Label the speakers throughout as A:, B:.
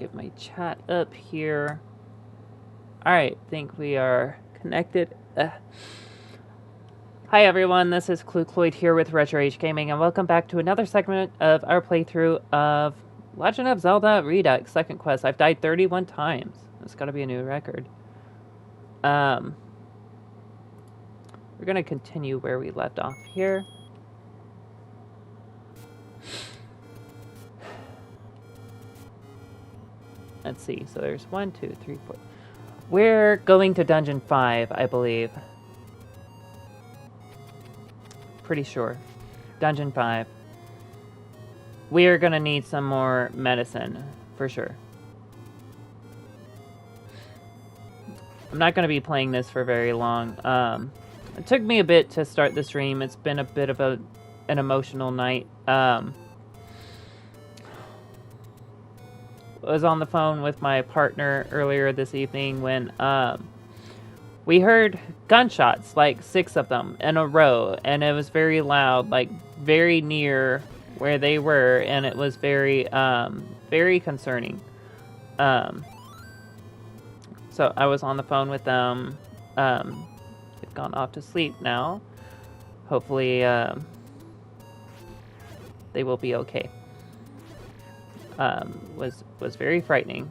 A: get my chat up here. Alright, think we are connected. Hi everyone, this is Clucloid here with Retro Age Gaming, and welcome back to another segment of our playthrough of Legend of Zelda REDUX Second Quest. I've died 31 times. That's gotta be a new record. We're gonna continue where we left off here. Let's see, so there's 1, 2, 3, 4. We're going to Dungeon 5, I believe. Pretty sure. Dungeon 5. We are gonna need some more medicine, for sure. I'm not gonna be playing this for very long. It took me a bit to start the stream. It's been a bit of an emotional night. I was on the phone with my partner earlier this evening when we heard gunshots, like 6 of them in a row, and it was very loud, like very near where they were, and it was very, very concerning. So I was on the phone with them. They've gone off to sleep now. Hopefully, they will be okay. Was very frightening.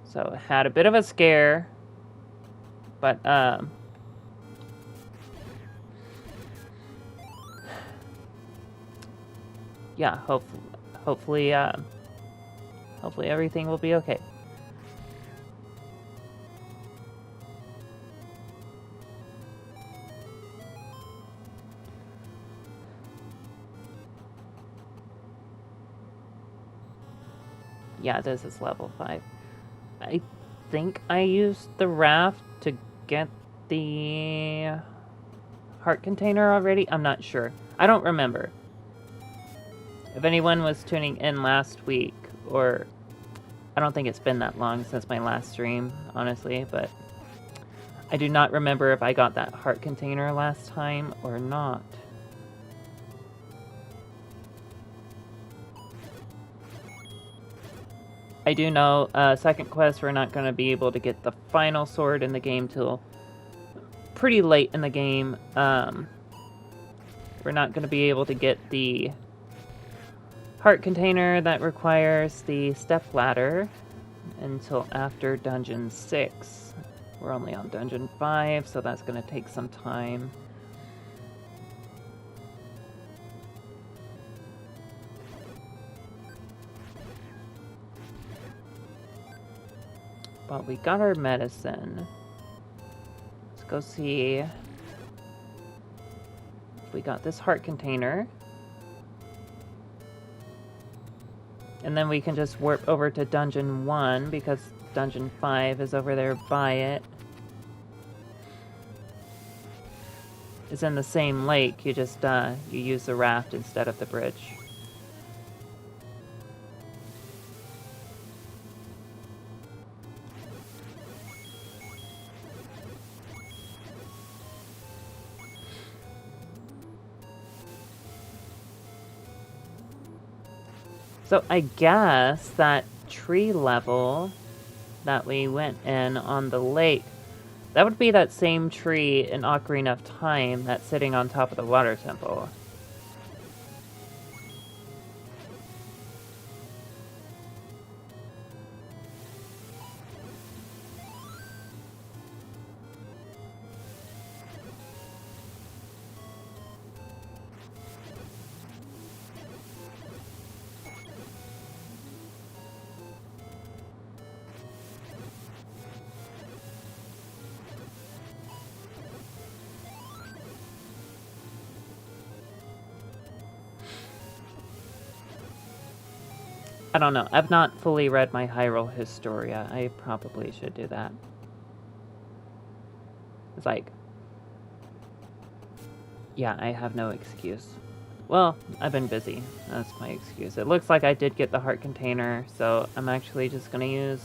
A: So had a bit of a scare, but yeah, hopefully everything will be okay. Yeah, this is level 5. I think I used the raft to get the heart container already. I'm not sure. I don't remember. If anyone was tuning in last week, or I don't think it's been that long since my last stream, honestly, but I do not remember if I got that heart container last time or not. I do know, second quest, we're not going to be able to get the final sword in the game till pretty late in the game. We're not going to be able to get the heart container that requires the step ladder until after Dungeon 6. We're only on Dungeon 5, so that's going to take some time. But we got our medicine. Let's go see if we got this heart container. And then we can just warp over to Dungeon 1 because Dungeon 5 is over there by it. It's in the same lake, you just you use the raft instead of the bridge. So I guess that tree level that we went in on the lake, that would be that same tree in Ocarina of Time that's sitting on top of the water temple. I don't know. I've not fully read my Hyrule Historia. I probably should do that. It's like, yeah, I have no excuse. Well, I've been busy. That's my excuse. It looks like I did get the heart container, so I'm actually just going to use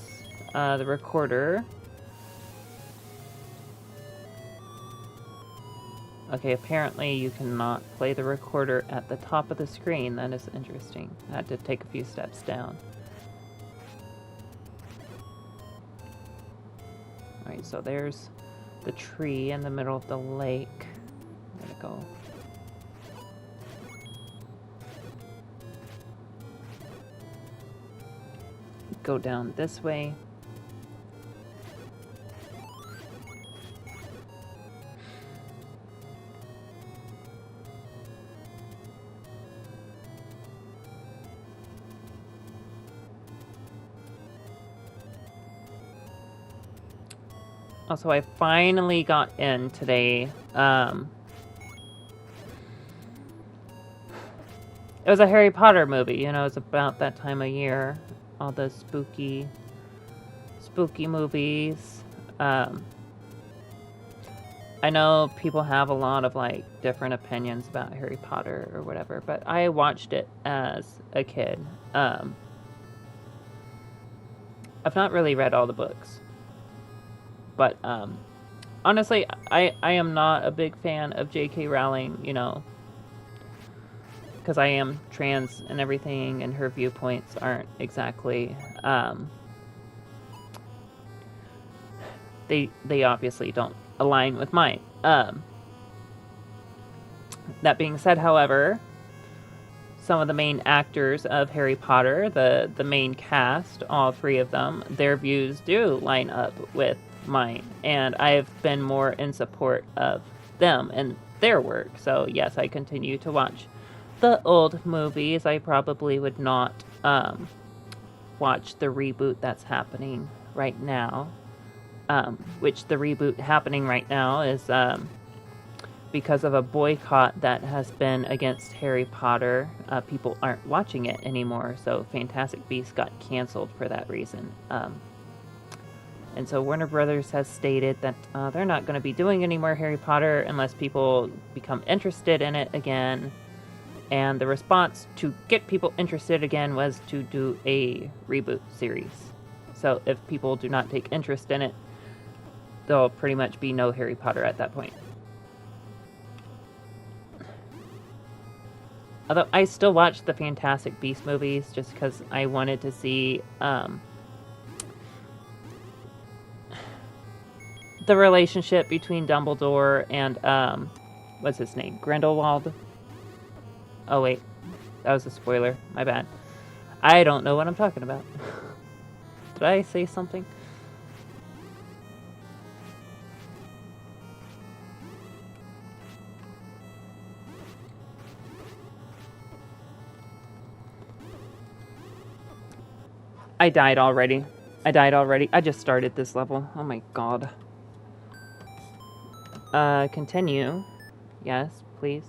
A: the recorder Okay, apparently you cannot play the recorder at the top of the screen. That is interesting. I had to take a few steps down. Alright, so there's the tree in the middle of the lake. I'm gonna go. Go down this way. Also, I finally got in today. It was a Harry Potter movie, you know, it's about that time of year. All the spooky movies. I know people have a lot of, like, different opinions about Harry Potter or whatever, but I watched it as a kid. I've not really read all the books. But, honestly, I am not a big fan of J.K. Rowling, you know, because I am trans and everything, and her viewpoints aren't exactly, they obviously don't align with mine. That being said, however, some of the main actors of Harry Potter, the main cast, all three of them, their views do line up with mine, and I've been more in support of them and their work. So yes, I continue to watch the old movies. I probably would not watch the reboot that's happening right now, which the reboot happening right now is because of a boycott that has been against Harry Potter. People aren't watching it anymore, so Fantastic Beasts got canceled for that reason. And so Warner Brothers has stated that they're not going to be doing any more Harry Potter unless people become interested in it again. And the response to get people interested again was to do a reboot series. So if people do not take interest in it, there'll pretty much be no Harry Potter at that point. Although I still watch the Fantastic Beasts movies just because I wanted to see the relationship between Dumbledore and, what's his name? Grindelwald? Oh, wait. That was a spoiler. My bad. I don't know what I'm talking about. Did I say something? I died already. I just started this level. Oh my god. Continue. Yes, please.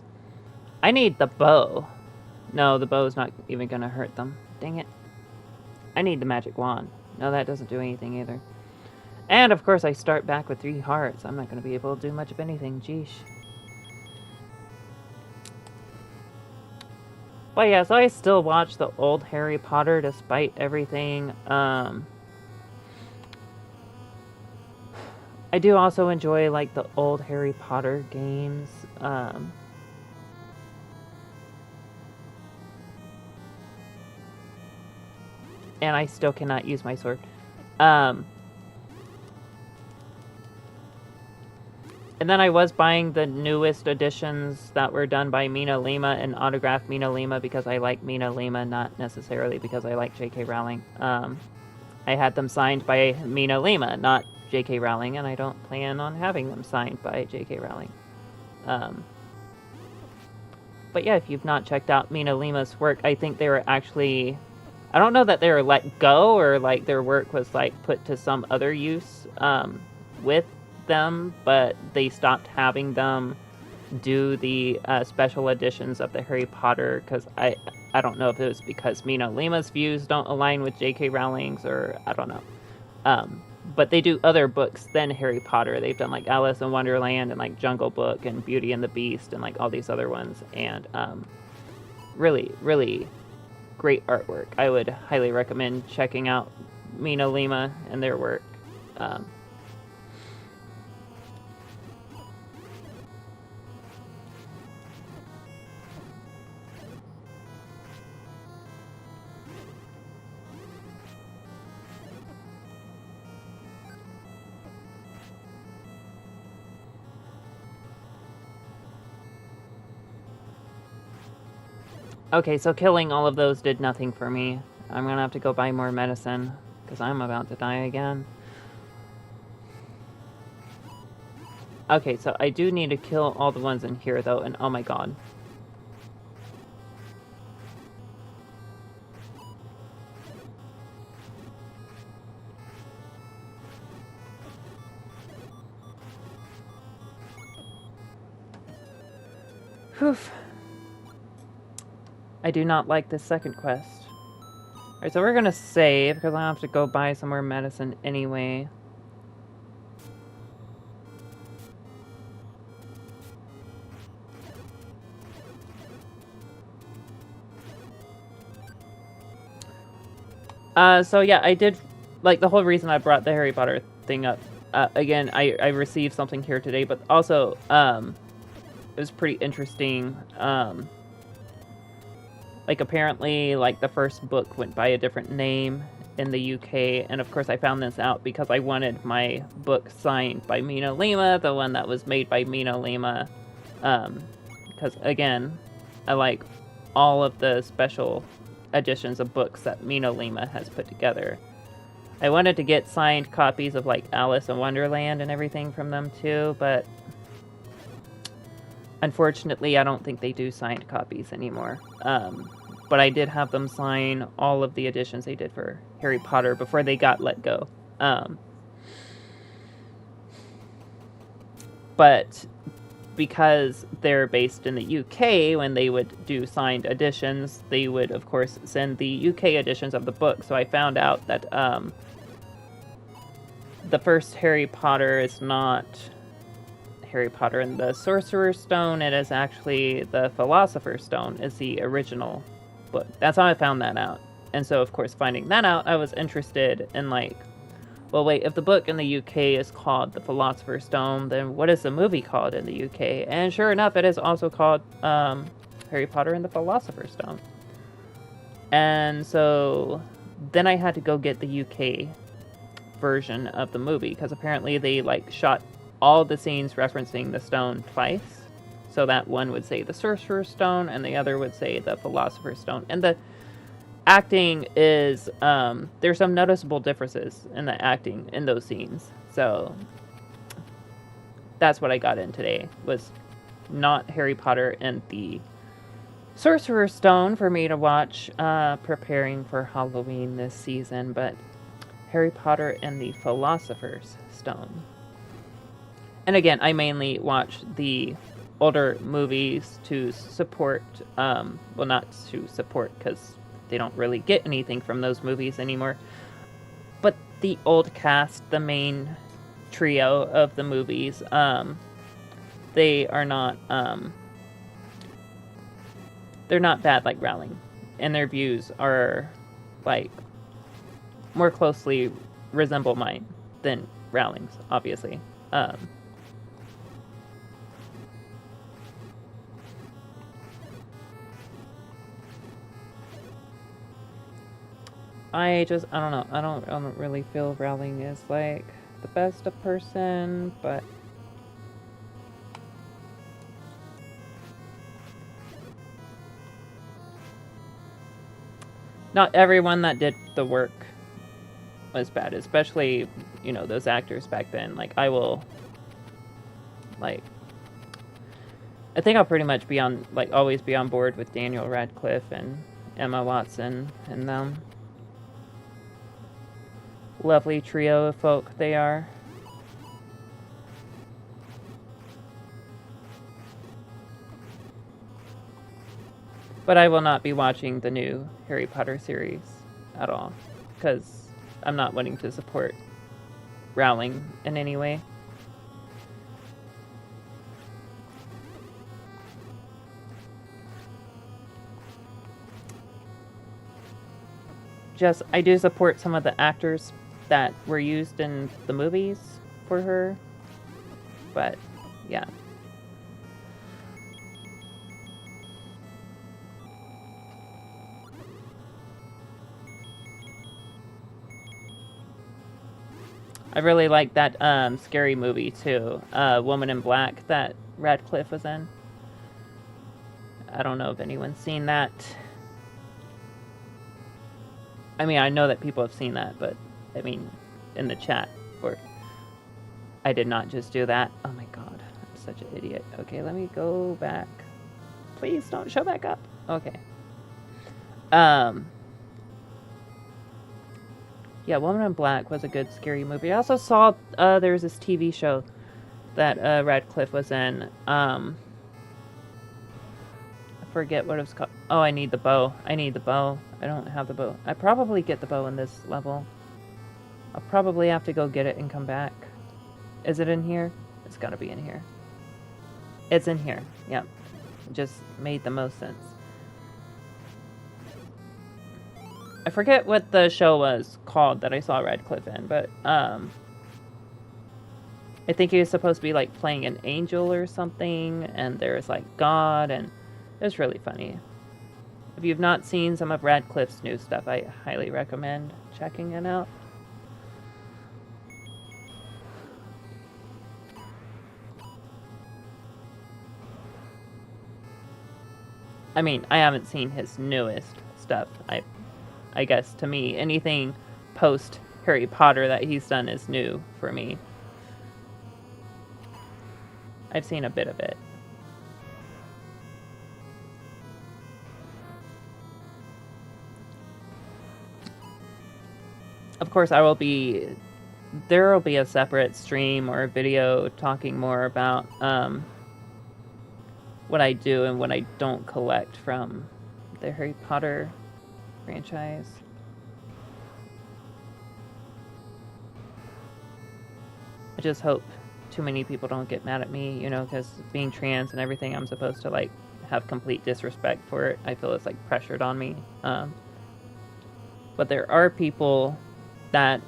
A: I need the bow. No, the bow's not even gonna hurt them. Dang it. I need the magic wand. No, that doesn't do anything either. And, of course, I start back with 3 hearts. I'm not gonna be able to do much of anything. Jeesh. But yeah, so I still watch the old Harry Potter despite everything. I do also enjoy, like, the old Harry Potter games. And I still cannot use my sword. And then I was buying the newest editions that were done by Mina Lima and autographed Mina Lima because I like Mina Lima, not necessarily because I like J.K. Rowling. I had them signed by Mina Lima, not J.K. Rowling, and I don't plan on having them signed by J.K. Rowling. But yeah, if you've not checked out Mina Lima's work, I think they were actually... I don't know that they were let go or, like, their work was, like, put to some other use with them, but they stopped having them do the special editions of the Harry Potter because I don't know if it was because Mina Lima's views don't align with J.K. Rowling's or I don't know. But they do other books than Harry Potter. They've done, like, Alice in Wonderland and, like, Jungle Book and Beauty and the Beast and, like, all these other ones. And really, really great artwork. I would highly recommend checking out Mina Lima and their work. Okay, so killing all of those did nothing for me. I'm gonna have to go buy more medicine, because I'm about to die again. Okay, so I do need to kill all the ones in here, though, and oh my god. Whew. I do not like this second quest. Alright, so we're gonna save, because I have to go buy some more medicine anyway. So yeah, I did, like, the whole reason I brought the Harry Potter thing up, again, I received something here today, but also, it was pretty interesting, like, apparently, like, the first book went by a different name in the UK, and of course I found this out because I wanted my book signed by Mina Lima, the one that was made by Mina Lima, because, again, I like all of the special editions of books that Mina Lima has put together. I wanted to get signed copies of, like, Alice in Wonderland and everything from them, too, but unfortunately, I don't think they do signed copies anymore. But I did have them sign all of the editions they did for Harry Potter before they got let go. But because they're based in the UK, when they would do signed editions, they would, of course, send the UK editions of the book. So I found out that the first Harry Potter is not Harry Potter and the Sorcerer's Stone. It is actually the Philosopher's Stone is the original book. That's how I found that out. And so, of course, finding that out, I was interested in, like, well, wait, if the book in the UK is called The Philosopher's Stone, then what is the movie called in the UK? And sure enough, it is also called Harry Potter and the Philosopher's Stone. And so then I had to go get the UK version of the movie, because apparently they, like, shot all the scenes referencing the stone twice. So that one would say the Sorcerer's Stone, and the other would say the Philosopher's Stone. And the acting is, there's some noticeable differences in the acting in those scenes. So that's what I got in today, was not Harry Potter and the Sorcerer's Stone for me to watch, preparing for Halloween this season, but Harry Potter and the Philosopher's Stone. And again, I mainly watch the older movies to support, well, not to support, because they don't really get anything from those movies anymore, but the old cast, the main trio of the movies, they are not, they're not bad like Rowling, and their views are, like, more closely resemble mine than Rowling's, obviously. I don't know. I don't really feel Rowling is, like, the best of person, but not everyone that did the work was bad, especially, you know, those actors back then. Like, I will, like, I think I'll pretty much be on, like, always be on board with Daniel Radcliffe and Emma Watson and them. Lovely trio of folk they are. But I will not be watching the new Harry Potter series at all, because I'm not wanting to support Rowling in any way. Just, I do support some of the actors that were used in the movies for her, but yeah. I really like that scary movie too, Woman in Black, that Radcliffe was in. I don't know if anyone's seen that. I mean, I know that people have seen that, but I mean, in the chat, or I did not just do that. Oh my god, I'm such an idiot. Okay, let me go back. Please don't show back up. Okay. Yeah, Woman in Black was a good scary movie. I also saw there was this TV show that Radcliffe was in. I forget what it was called. Oh, I need the bow. I need the bow. I don't have the bow. I probably get the bow in this level. I'll probably have to go get it and come back. Is it in here? It's gotta be in here. It's in here. Yep. Just made the most sense. I forget what the show was called that I saw Radcliffe in, but I think he was supposed to be like playing an angel or something, and there's like God, and it was really funny. If you've not seen some of Radcliffe's new stuff, I highly recommend checking it out. I mean, I haven't seen his newest stuff. I guess to me, anything post Harry Potter that he's done is new for me. I've seen a bit of it. Of course, there will be a separate stream or video talking more about what I do and what I don't collect from the Harry Potter franchise. I just hope too many people don't get mad at me, you know, because being trans and everything, I'm supposed to like have complete disrespect for it. I feel it's like pressured on me. But there are people that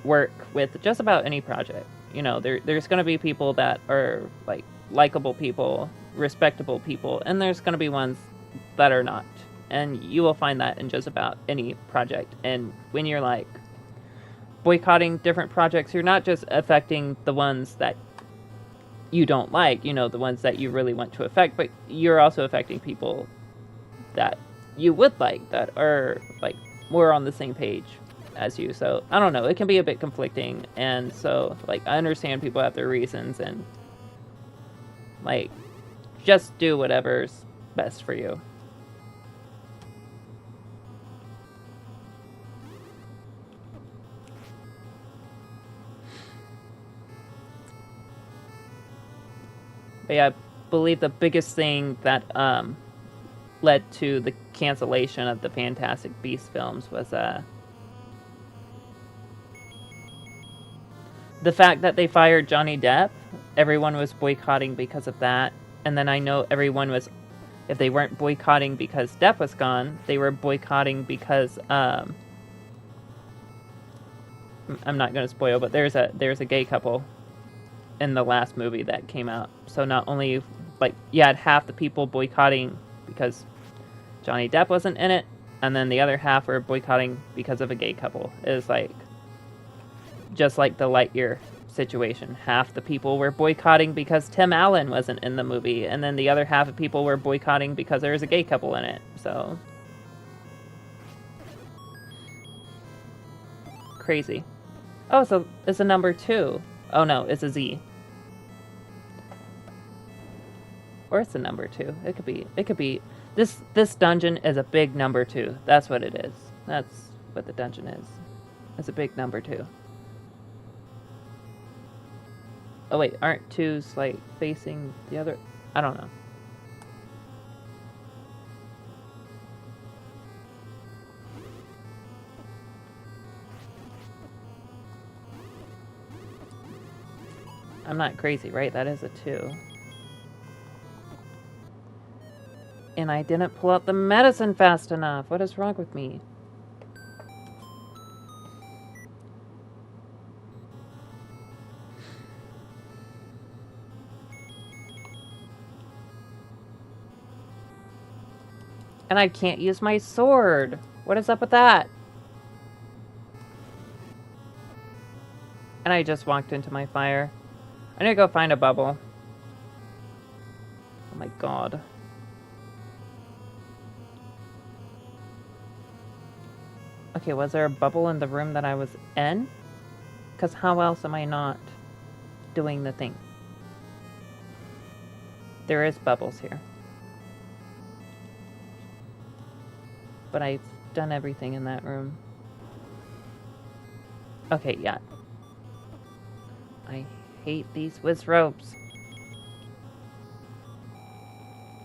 A: work with just about any project. You know, there's going to be people that are like likable people, respectable people, and there's going to be ones that are not. And you will find that in just about any project. And when you're like boycotting different projects, you're not just affecting the ones that you don't like, you know, the ones that you really want to affect, but you're also affecting people that you would like, that are like more on the same page as you. So I don't know, it can be a bit conflicting, and so like I understand people have their reasons, and like just do whatever's best for you. But yeah, I believe the biggest thing that led to the cancellation of the Fantastic Beasts films was the fact that they fired Johnny Depp. Everyone was boycotting because of that. And then I know everyone was, if they weren't boycotting because Depp was gone, they were boycotting because, I'm not going to spoil, but there's a gay couple in the last movie that came out. So not only, like, you had half the people boycotting because Johnny Depp wasn't in it, and then the other half were boycotting because of a gay couple. It was like, just like the Lightyear situation. Half the people were boycotting because Tim Allen wasn't in the movie, and then the other half of people were boycotting because there was a gay couple in it. So crazy. Oh, so it's a number 2. Oh no, it's a Z. Or it's a number 2. It could be. This dungeon is a big number 2. That's what it is. That's what the dungeon is. It's a big number 2. Oh wait, aren't 2s like facing the other? I don't know. I'm not crazy, right? That is a 2. And I didn't pull out the medicine fast enough. What is wrong with me? And I can't use my sword. What is up with that? And I just walked into my fire. I need to go find a bubble. Oh my god. Okay, was there a bubble in the room that I was in? Because how else am I not doing the thing? There is bubbles here. But I've done everything in that room. Okay, yeah. I hate these whiz ropes.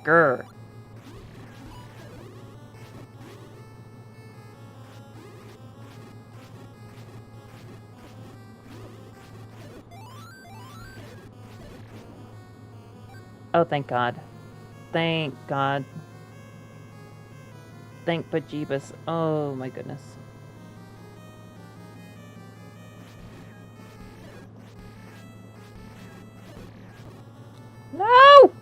A: Grr. Oh, thank God. Thank God. Thank bejeebus. Oh, my goodness. No!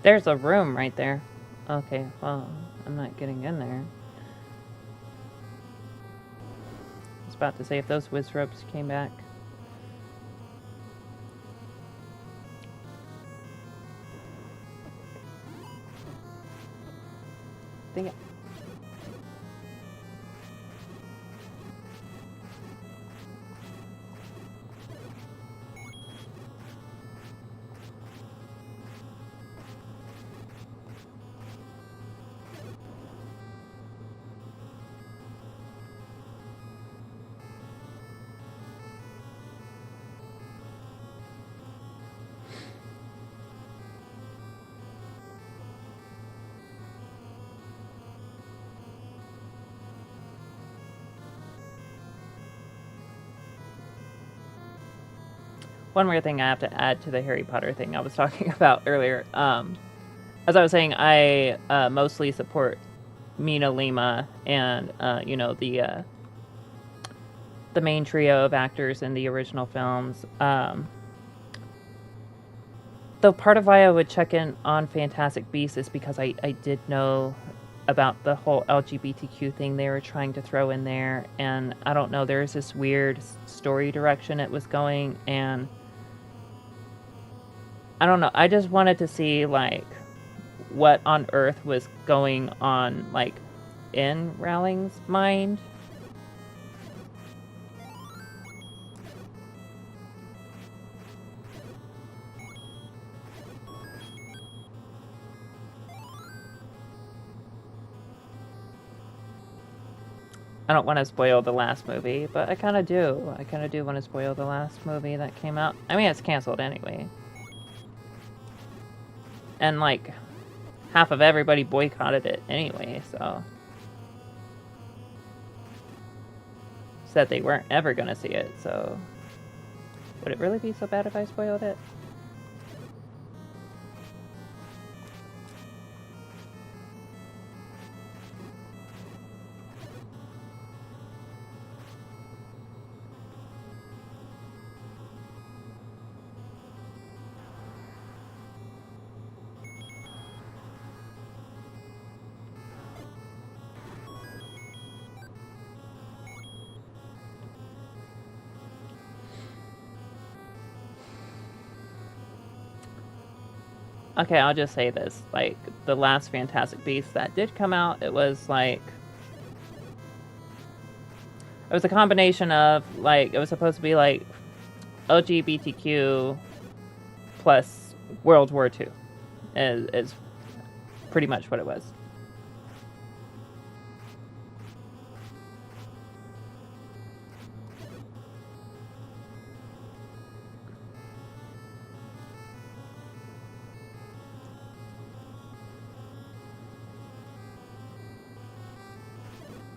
A: There's a room right there. Okay, well, I'm not getting in there. I was about to say if those whiz ropes came back. Dang it. One weird thing I have to add to the Harry Potter thing I was talking about earlier. As I was saying, I mostly support Mina Lima and the main trio of actors in the original films. Though part of why I would check in on Fantastic Beasts is because I did know about the whole LGBTQ thing they were trying to throw in there, and I don't know, there's this weird story direction it was going, and I don't know, I just wanted to see like what on earth was going on like in Rowling's mind. I don't want to spoil the last movie, but I kind of do. I kind of do want to spoil the last movie that came out. I mean, it's canceled anyway. And, like, half of everybody boycotted it anyway, so. Said they weren't ever going to see it, so. Would it really be so bad if I spoiled it? Okay, I'll just say this. Like, the last Fantastic Beasts that did come out, it was like... It was a combination of, like, it was supposed to be, like, LGBTQ plus World War II. Is pretty much what it was.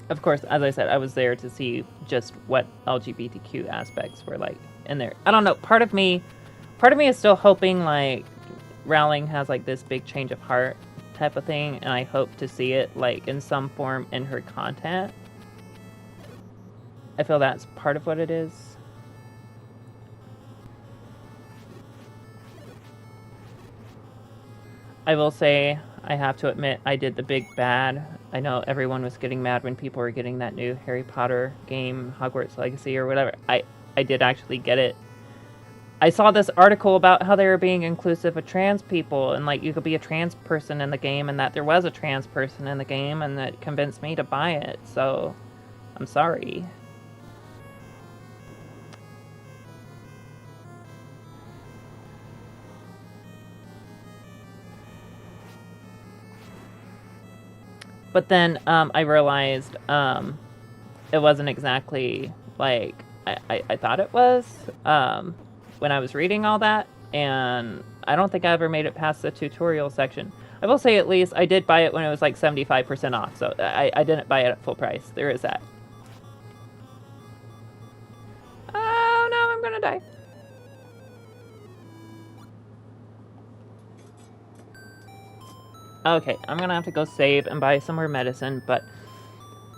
A: Of course, as I said, I was there to see just what LGBTQ aspects were like in there. I don't know. Part of me is still hoping like Rowling has like this big change of heart type of thing, and I hope to see it like in some form in her content. I feel that's part of what it is. I will say, I have to admit, I did the big bad. I know everyone was getting mad when people were getting that new Harry Potter game, Hogwarts Legacy or whatever. I did actually get it. I saw this article about how they were being inclusive of trans people, and like you could be a trans person in the game, and that there was a trans person in the game, and that convinced me to buy it. So, I'm sorry. But then I realized it wasn't exactly like I thought it was when I was reading all that, and I don't think I ever made it past the tutorial section. I will say at least I did buy it when it was like 75% off, so I didn't buy it at full price. There is that. Oh no, I'm gonna die. Okay, I'm gonna have to go save and buy some more medicine, but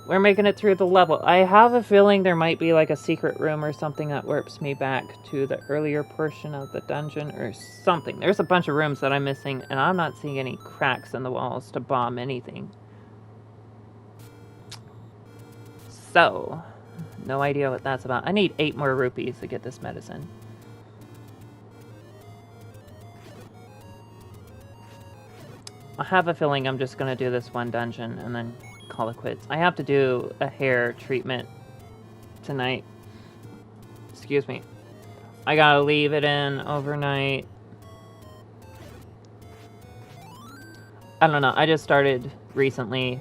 A: we're making it through the level. I have a feeling there might be like a secret room or something that warps me back to the earlier portion of the dungeon or something. There's a bunch of rooms that I'm missing, and I'm not seeing any cracks in the walls to bomb anything. So, no idea what that's about. I need 8 more rupees to get this medicine. I have a feeling I'm just going to do this one dungeon and then call it quits. I have to do a hair treatment tonight. Excuse me. I gotta leave it in overnight. I don't know. I just started recently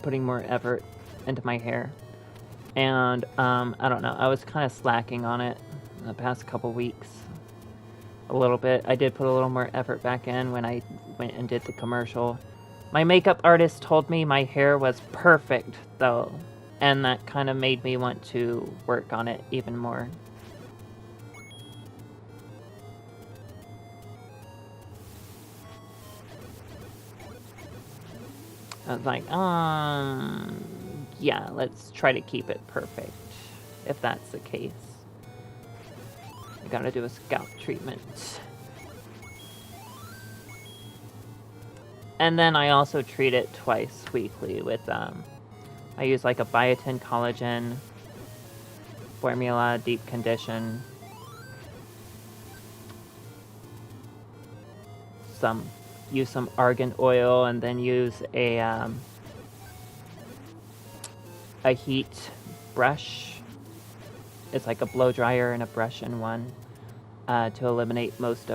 A: putting more effort into my hair. And I don't know. I was kind of slacking on it in the past couple weeks. A little bit. I did put a little more effort back in when I went and did the commercial. My makeup artist told me my hair was perfect, though, and that kind of made me want to work on it even more. I was like, yeah, let's try to keep it perfect, if that's the case. I gotta do a scalp treatment. And then I also treat it twice weekly with, I use like a biotin collagen formula, deep condition, use some argan oil, and then use a heat brush. It's like a blow dryer and a brush in one, to eliminate most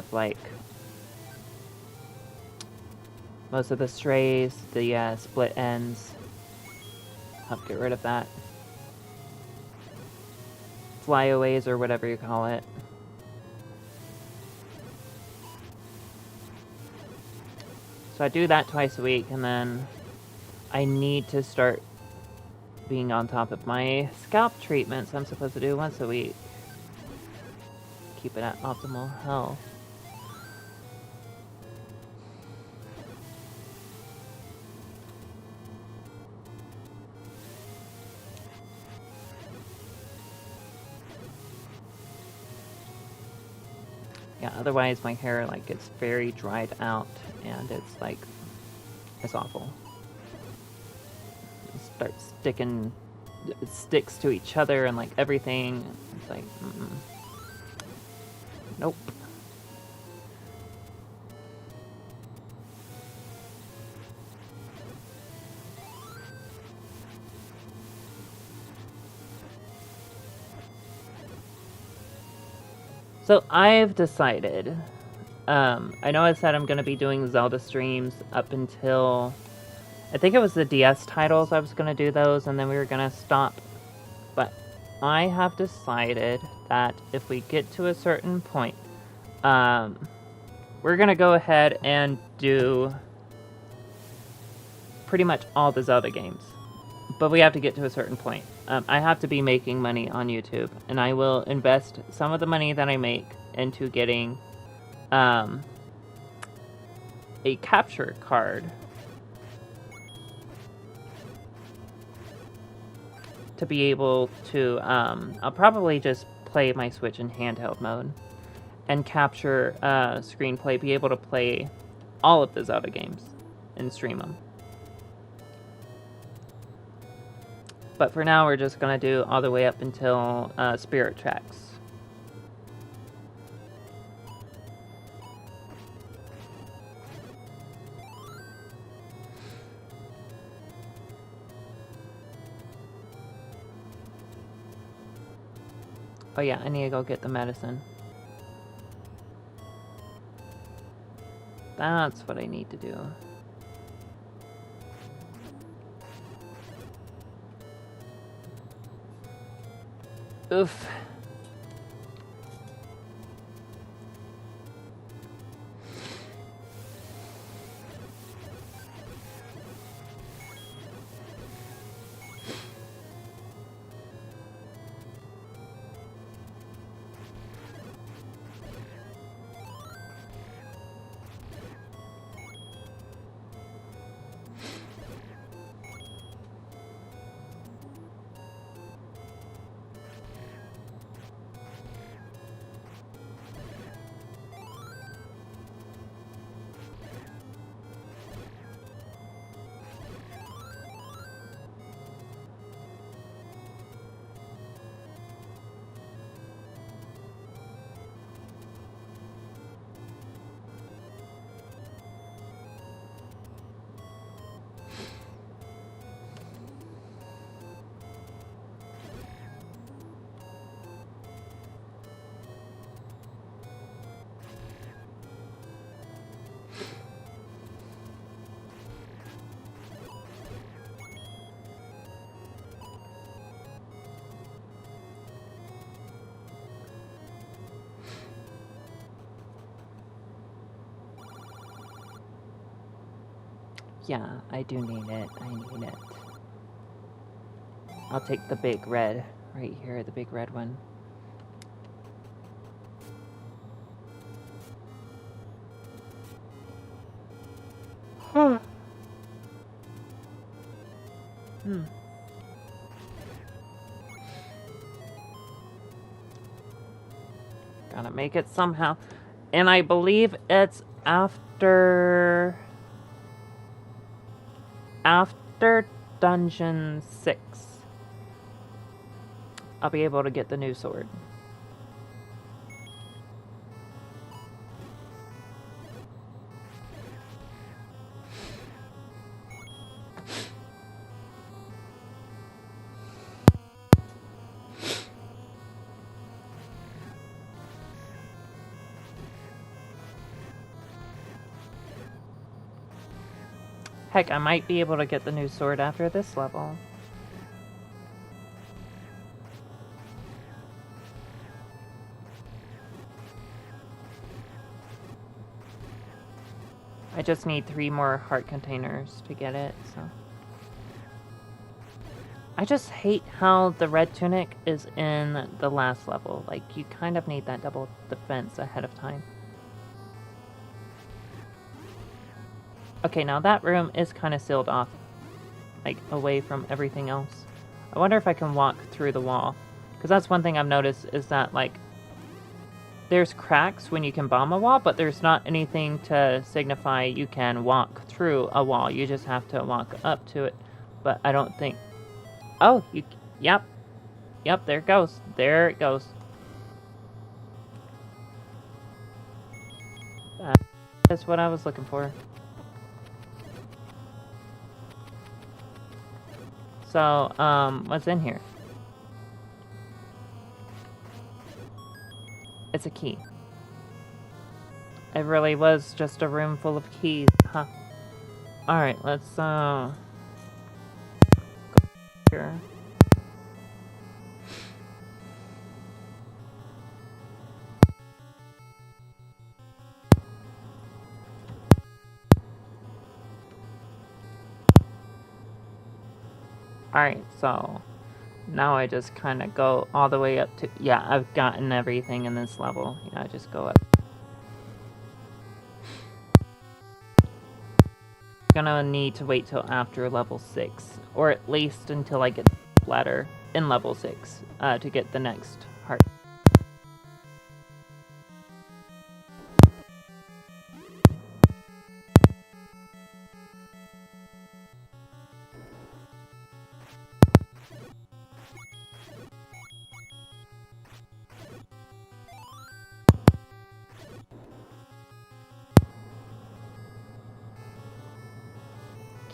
A: of the strays, the split ends. Help get rid of that. Flyaways or whatever you call it. So I do that twice a week, and then I need to start being on top of my scalp treatments I'm supposed to do once a week. Keep it at optimal health. Yeah, otherwise my hair like gets very dried out, and it's like, it's awful. It starts sticking, it sticks to each other and like everything. It's like, nope. So I've decided, I know I said I'm going to be doing Zelda streams up until, I think it was the DS titles I was going to do those, and then we were going to stop. But I have decided that if we get to a certain point, we're going to go ahead and do pretty much all the Zelda games. But we have to get to a certain point. I have to be making money on YouTube, and I will invest some of the money that I make into getting a capture card to be able to, I'll probably just play my Switch in handheld mode and capture screenplay, be able to play all of the Zelda games and stream them. But for now, we're just going to do all the way up until Spirit Tracks. Oh yeah, I need to go get the medicine. That's what I need to do. Oof. Yeah, I do need it. I need it. I'll take the big red right here, the big red one. Huh. Gotta make it somehow. And I believe it's after Dungeon 6. I'll be able to get the new sword. Heck, I might be able to get the new sword after this level. I just need 3 more heart containers to get it, so. I just hate how the red tunic is in the last level. Like, you kind of need that double defense ahead of time. Okay, now that room is kind of sealed off, like, away from everything else. I wonder if I can walk through the wall. Because that's one thing I've noticed is that, like, there's cracks when you can bomb a wall, but there's not anything to signify you can walk through a wall. You just have to walk up to it. But I don't think... Oh, you... Yep. Yep, there it goes. There it goes. That's what I was looking for. So, what's in here? It's a key. It really was just a room full of keys, huh? Alright, let's, go here. Alright, so now I just kind of go all the way up to... Yeah, I've gotten everything in this level. Yeah, I just go up. I'm gonna need to wait till after level 6, or at least until I get the ladder in level 6 to get the next heart.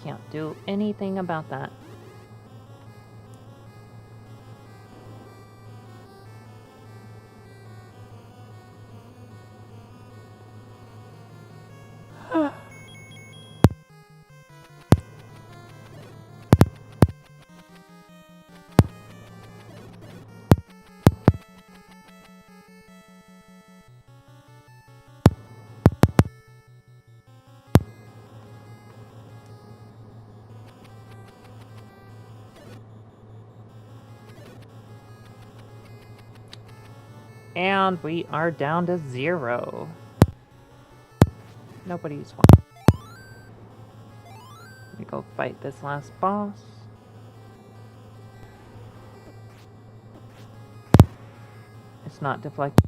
A: can't do anything about that. And we are down to 0. Nobody's won. Let me go fight this last boss. It's not deflected.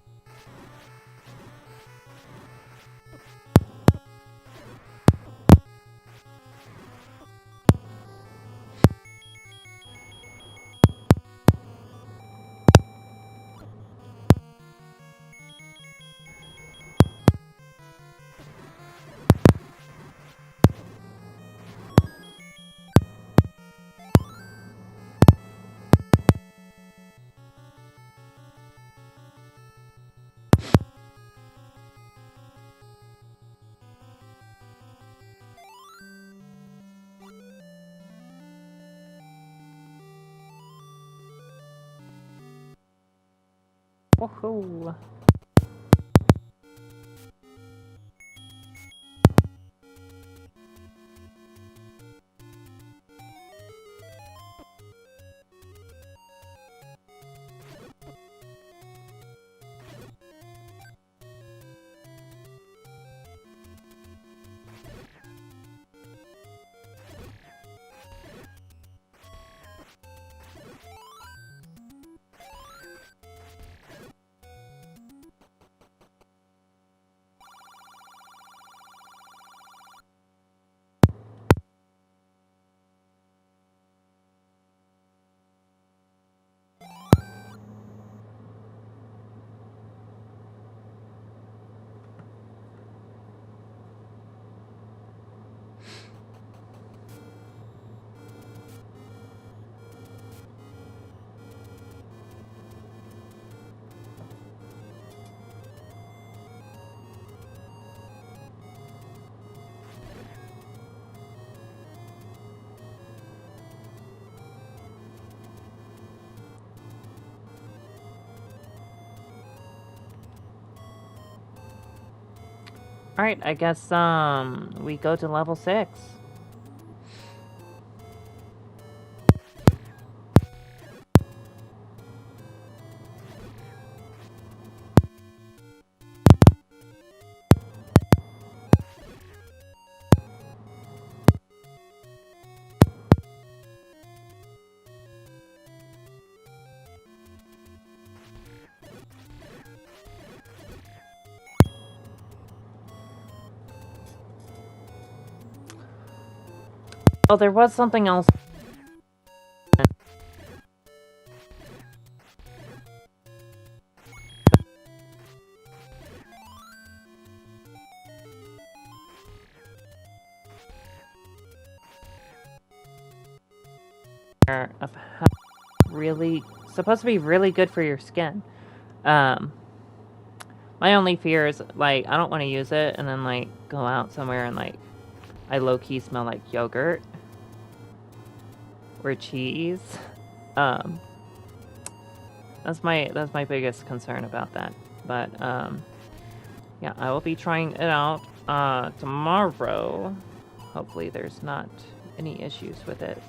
A: Woohoo! Alright, I guess we go to level 6. Oh, there was something else. Of how really supposed to be really good for your skin. My only fear is like I don't want to use it and then like go out somewhere and like I low-key smell like yogurt or cheese. That's my biggest concern about that. But yeah, I will be trying it out tomorrow. Hopefully there's not any issues with it.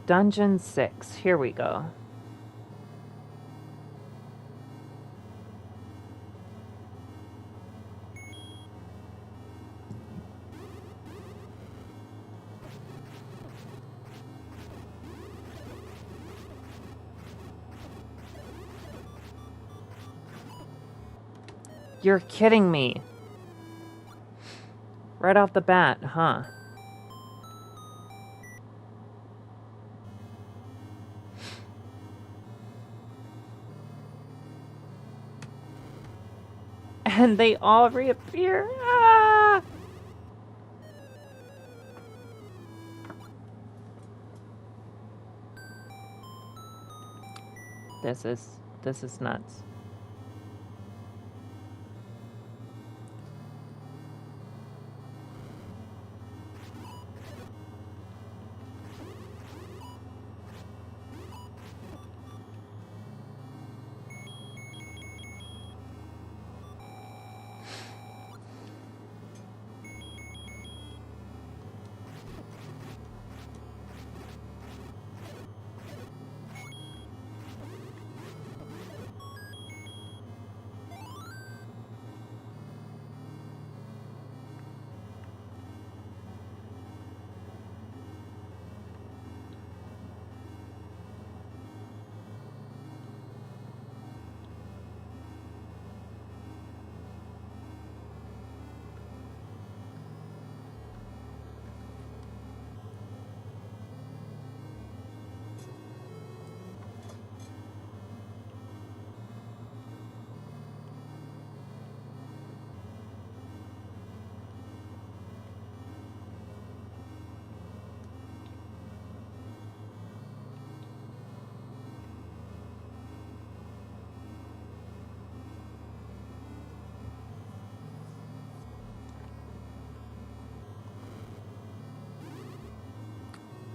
A: Dungeon 6. Here we go. You're kidding me. Right off the bat, huh? And they all reappear. Ah! This is nuts.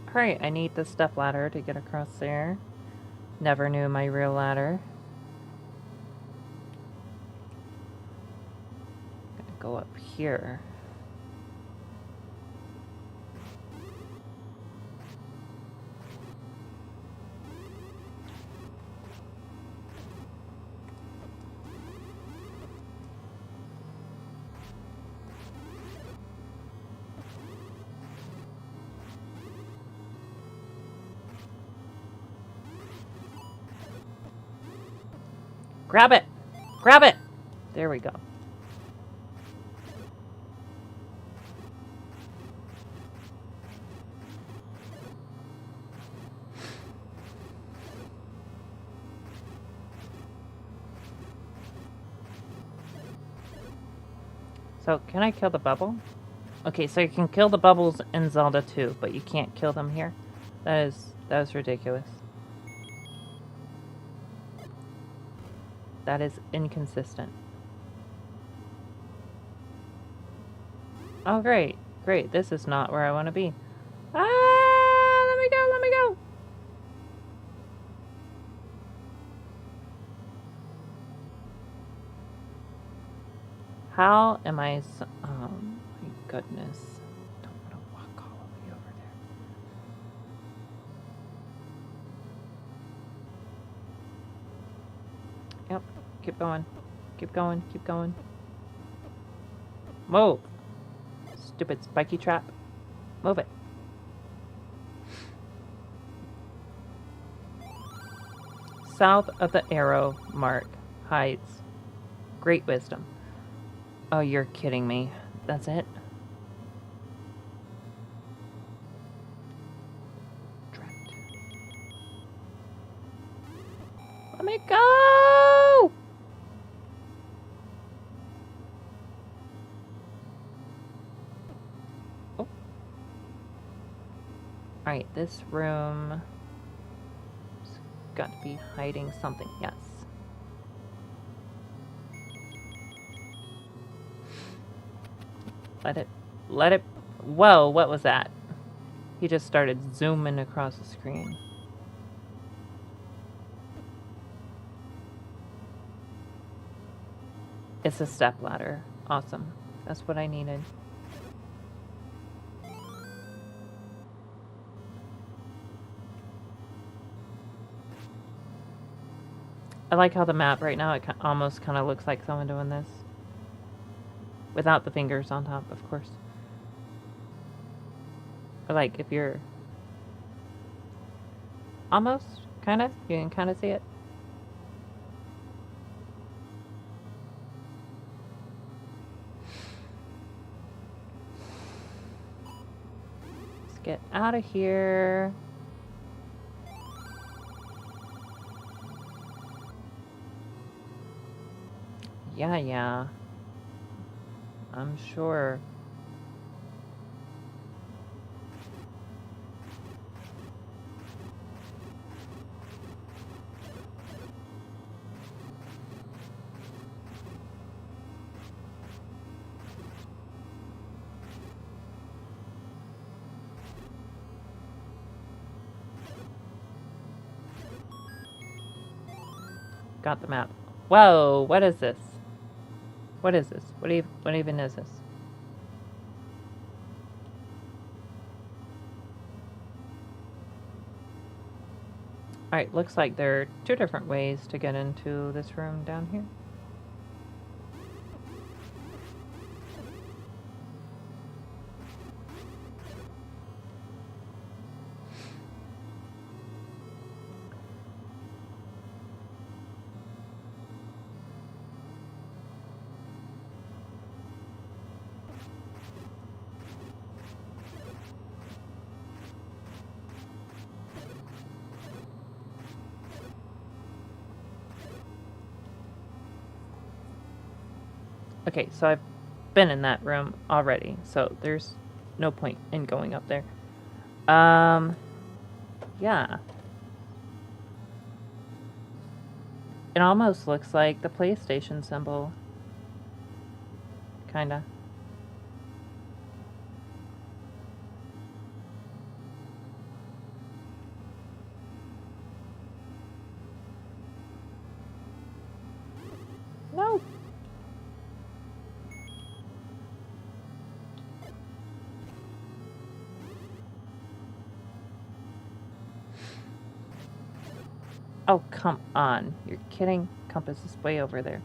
A: Alright, I need the step ladder to get across there. Never knew my real ladder. Gonna go up here. Grab it! Grab it! There we go. So, can I kill the bubble? Okay, so you can kill the bubbles in Zelda 2, but you can't kill them here? That is ridiculous. That is inconsistent. Oh, great. Great. This is not where I want to be. Ah! Let me go! Let me go! How am I so... Oh, my goodness. Don't want to walk all the way over there. Yep. Keep going. Keep going. Keep going. Move! Stupid spiky trap. Move it. South of the arrow mark hides great wisdom. Oh, you're kidding me. That's it? Trapped. Let me go! Oh. Alright, this room has got to be hiding something. Yes. Let it, whoa, what was that? He just started zooming across the screen. It's a stepladder. Awesome. That's what I needed. I like how the map right now, it almost kind of looks like someone doing this. Without the fingers on top, of course. Or like if you're... Almost, kind of. You can kind of see it. get out of here. Yeah. I'm sure. Got the map. Whoa, what is this? What is this? What even is this? Alright, looks like there are 2 different ways to get into this room down here. Okay, so I've been in that room already, so there's no point in going up there. Yeah. It almost looks like the PlayStation symbol. Kinda. No. Oh, come on. You're kidding? Compass is way over there.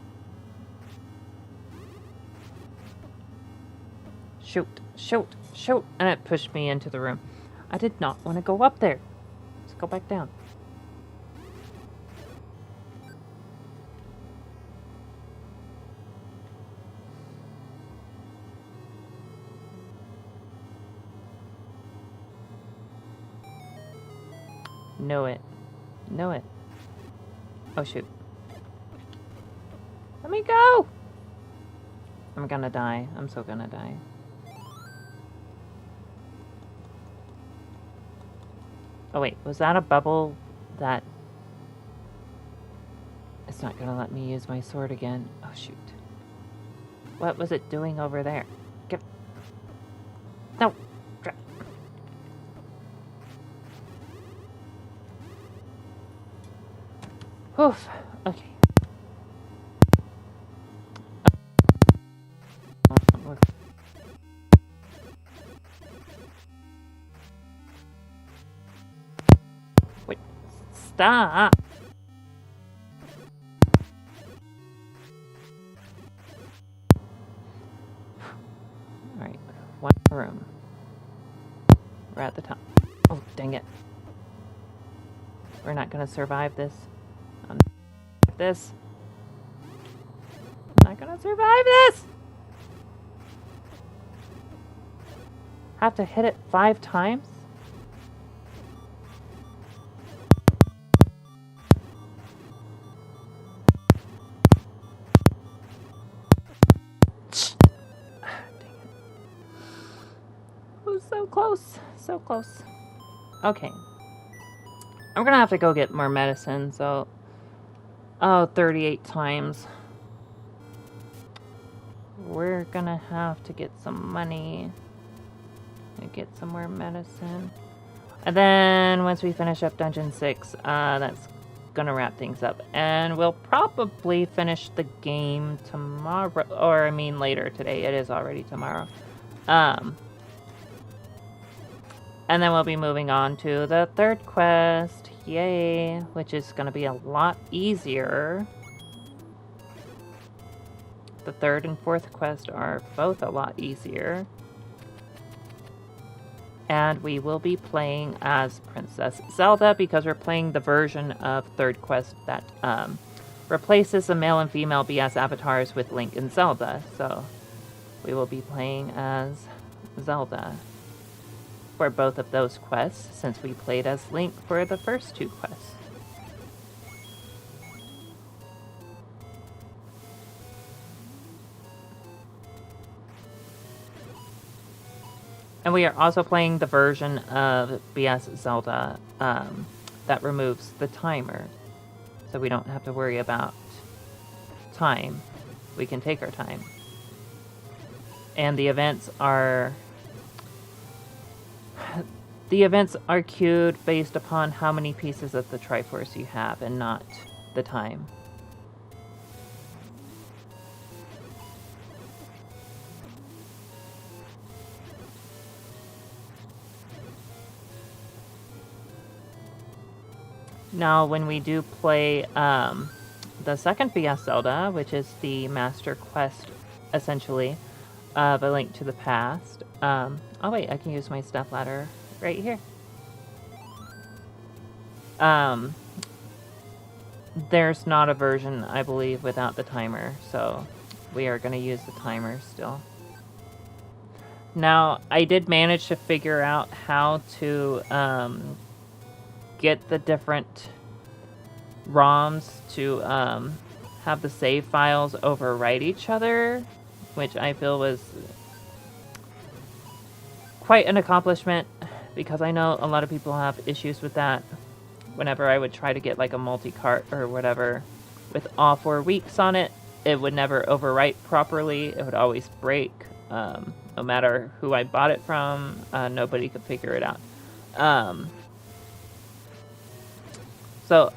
A: Shoot. And it pushed me into the room. I did not want to go up there. Let's go back down. Know it. Oh, shoot. Let me go! I'm gonna die. I'm so gonna die. Oh, wait. Was that a bubble that... It's not gonna let me use my sword again. Oh, shoot. What was it doing over there? Get... No! Oof. Okay. Wait. Stop! Alright. One room. We're at the top. Oh, dang it. We're not gonna survive this. I'm not gonna survive this! Have to hit it 5 times? Dang it. Oh, so close. So close. Okay. I'm gonna have to go get more medicine, so... Oh, 38 times. We're gonna have to get some money and get some more medicine. And then once we finish up Dungeon 6, that's gonna wrap things up. And we'll probably finish the game tomorrow, or I mean later today. It is already tomorrow. And then we'll be moving on to the 3rd quest. Yay! Which is going to be a lot easier. The 3rd and 4th quest are both a lot easier. And we will be playing as Princess Zelda because we're playing the version of 3rd quest that replaces the male and female BS avatars with Link and Zelda. So we will be playing as Zelda. for both of those quests since we played as Link for the first 2 quests. And we are also playing the version of BS Zelda that removes the timer. So we don't have to worry about time. We can take our time. And the events are queued based upon how many pieces of the Triforce you have and not the time. Now, when we do play the second BS Zelda, which is the Master Quest, essentially, of A Link to the Past. Oh wait, I can use my step ladder right here. There's not a version, I believe, without the timer, so we are going to use the timer still. Now, I did manage to figure out how to get the different ROMs to have the save files overwrite each other, which I feel was quite an accomplishment, because I know a lot of people have issues with that. Whenever I would try to get like a multi-cart or whatever with all 4 weeks on it, it would never overwrite properly. It would always break. No matter who I bought it from, nobody could figure it out. So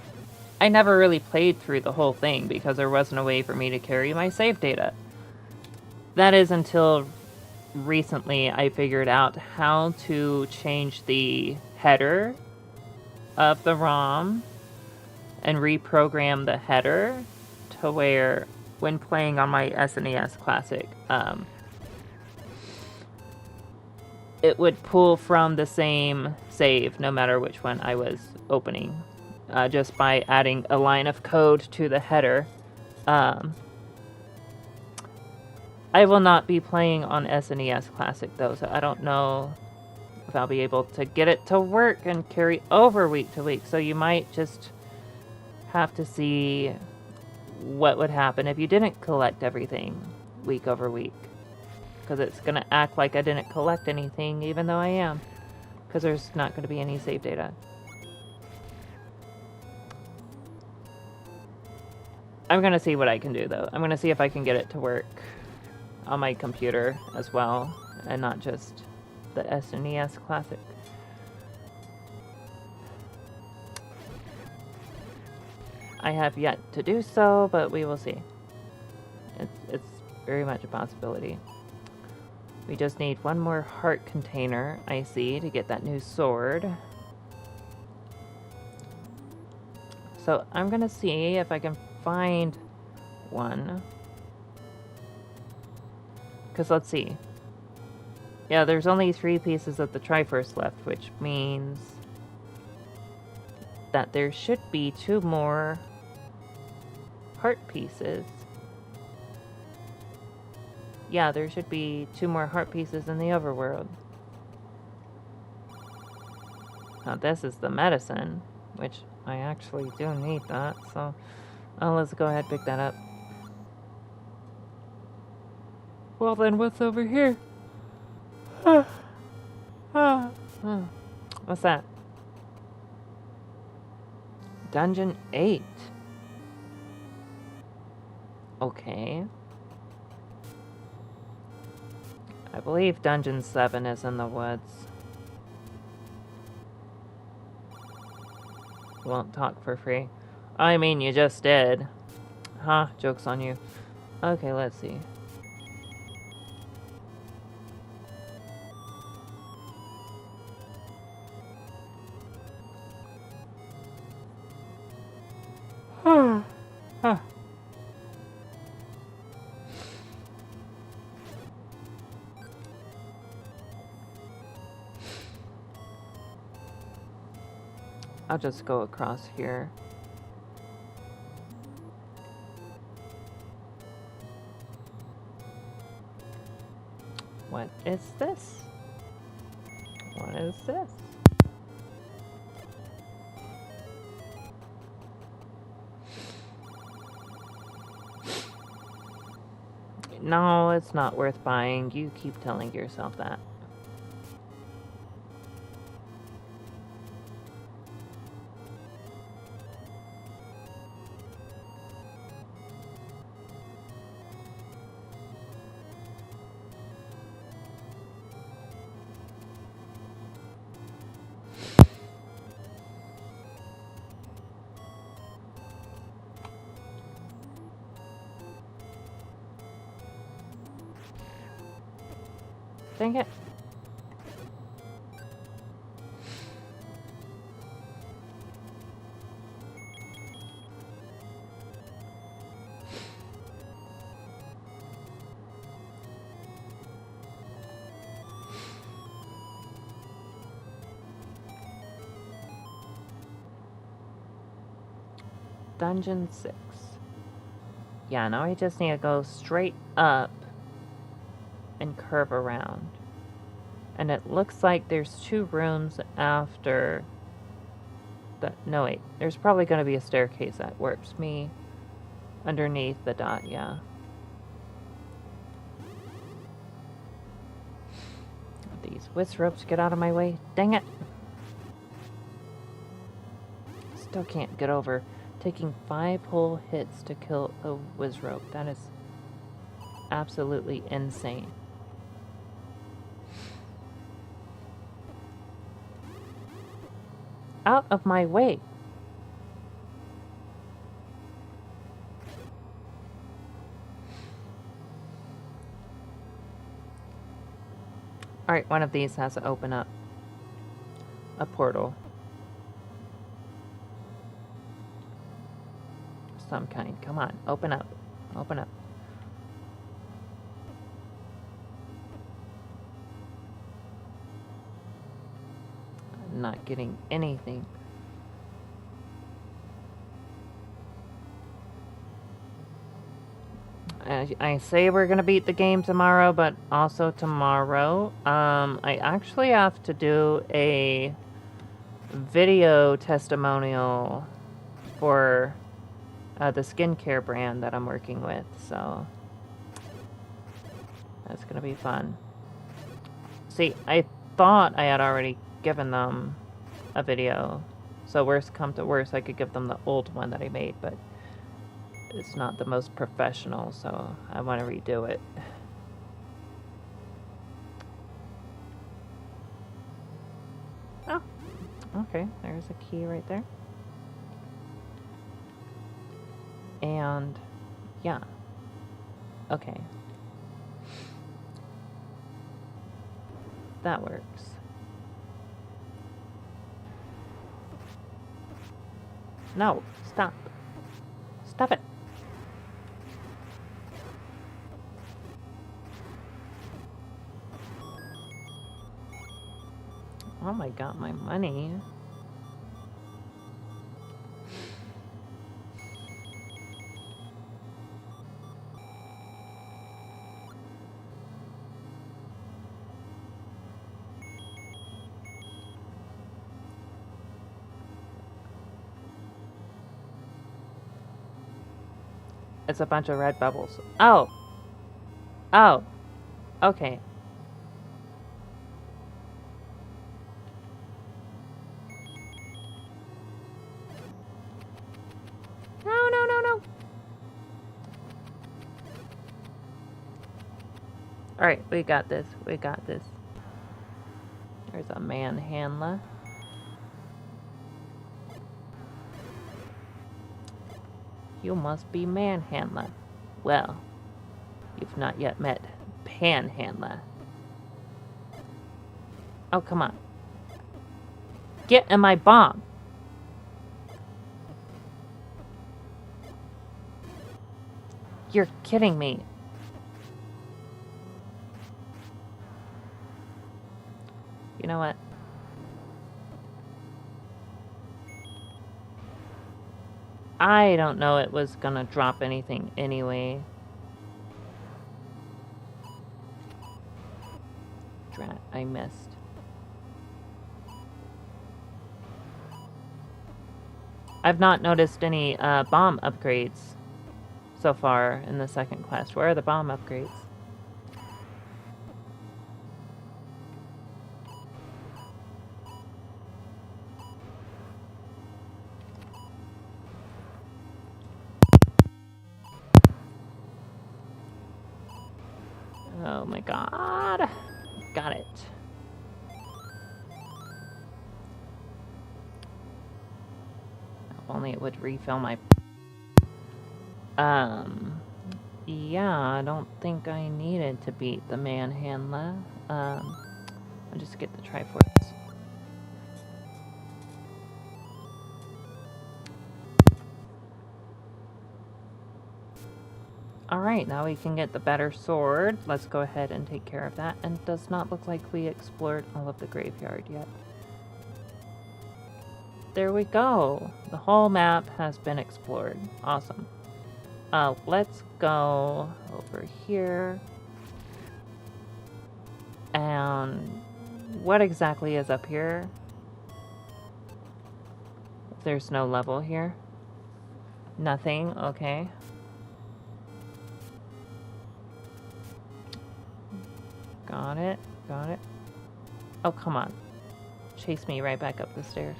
A: I never really played through the whole thing because there wasn't a way for me to carry my save data. That is until recently I figured out how to change the header of the ROM and reprogram the header to where, when playing on my SNES Classic, it would pull from the same save no matter which one I was opening, just by adding a line of code to the header. I will not be playing on SNES Classic though, so I don't know if I'll be able to get it to work and carry over week to week. So you might just have to see what would happen if you didn't collect everything week over week. Because it's going to act like I didn't collect anything, even though I am. Because there's not going to be any save data. I'm going to see what I can do, though. I'm going to see if I can get it to work on my computer as well, and not just the SNES Classic. I have yet to do so, but we will see. It's very much a possibility. We just need one more heart container, I see, to get that new sword. So I'm gonna see if I can find one. Because let's see. Yeah, there's only 3 pieces of the Triforce left, which means that there should be 2 more heart pieces. Yeah, there should be 2 more heart pieces in the overworld. Now this is the medicine, which I actually do need that, so let's go ahead and pick that up. Well then, what's over here? What's that? Dungeon 8. Okay. I believe Dungeon 7 is in the woods. Won't talk for free. I mean, you just did. Huh, joke's on you. Okay, let's see. Huh. I'll just go across here. What is this? What is this? No, it's not worth buying. You keep telling yourself that. Dang it. Dungeon 6. Yeah, now I just need to go straight up and curve around. And it looks like there's 2 rooms after the... No, wait. There's probably going to be a staircase that warps me underneath the dot, yeah. These whiz ropes get out of my way. Dang it! Still can't get over taking 5 whole hits to kill a whiz rope. That is absolutely insane. Out of my way. Alright, one of these has to open up a portal. Some kind. Come on, open up. Open up. I'm not getting anything. I say we're gonna beat the game tomorrow, but also tomorrow, I actually have to do a video testimonial for the skincare brand that I'm working with, so that's gonna be fun. See, I thought I had already given them a video, so worst come to worst, I could give them the old one that I made, but it's not the most professional, so I want to redo it. Oh, okay, there's a key right there. And, yeah. Okay. That works. No, stop. Stop it. Oh my god, my money. It's a bunch of red bubbles. Oh! Oh! Okay. No. Alright, we got this. We got this. There's a manhandler. You must be manhandler. Well, you've not yet met panhandler. Oh, come on. Get in my bomb. You're kidding me. You know what? I don't know it was gonna drop anything anyway. Drat, I missed. I've not noticed any bomb upgrades so far in the second quest. Where are the bomb upgrades? Oh my god. Got it. If only it would refill my... Yeah, I don't think I needed to beat the manhandler. I'll just get the Triforce. Alright, now we can get the better sword. Let's go ahead and take care of that. And it does not look like we explored all of the graveyard yet. There we go. The whole map has been explored. Awesome. Let's go over here. And what exactly is up here? There's no level here. Nothing, okay. Got it, got it. Oh, come on. Chase me right back up the stairs.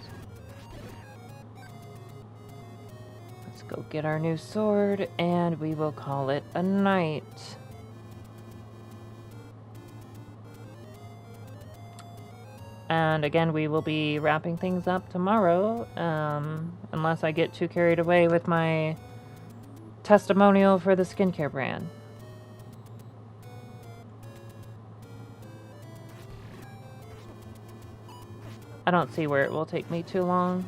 A: Let's go get our new sword, and we will call it a night. And again, we will be wrapping things up tomorrow, unless I get too carried away with my testimonial for the skincare brand. I don't see where it will take me too long.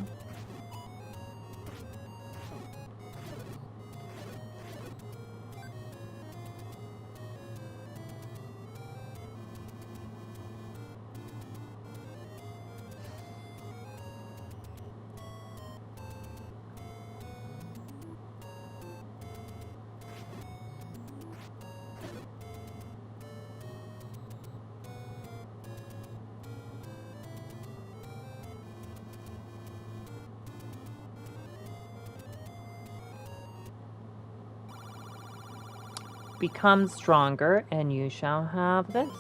A: Become stronger, and you shall have this.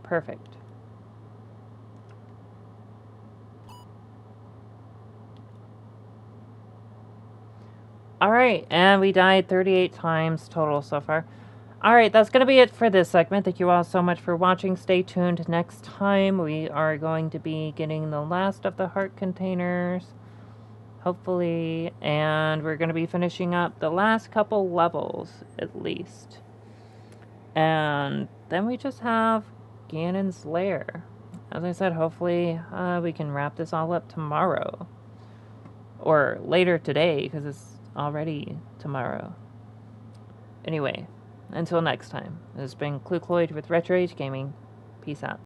A: Perfect. Alright, and we died 38 times total so far. Alright, that's going to be it for this segment. Thank you all so much for watching. Stay tuned. Next time, we are going to be getting the last of the heart containers. Hopefully, and we're going to be finishing up the last couple levels, at least. And then we just have Ganon's lair. As I said, hopefully we can wrap this all up tomorrow. Or later today, because it's already tomorrow. Anyway, until next time, this has been Clucloid with Retro Age Gaming. Peace out.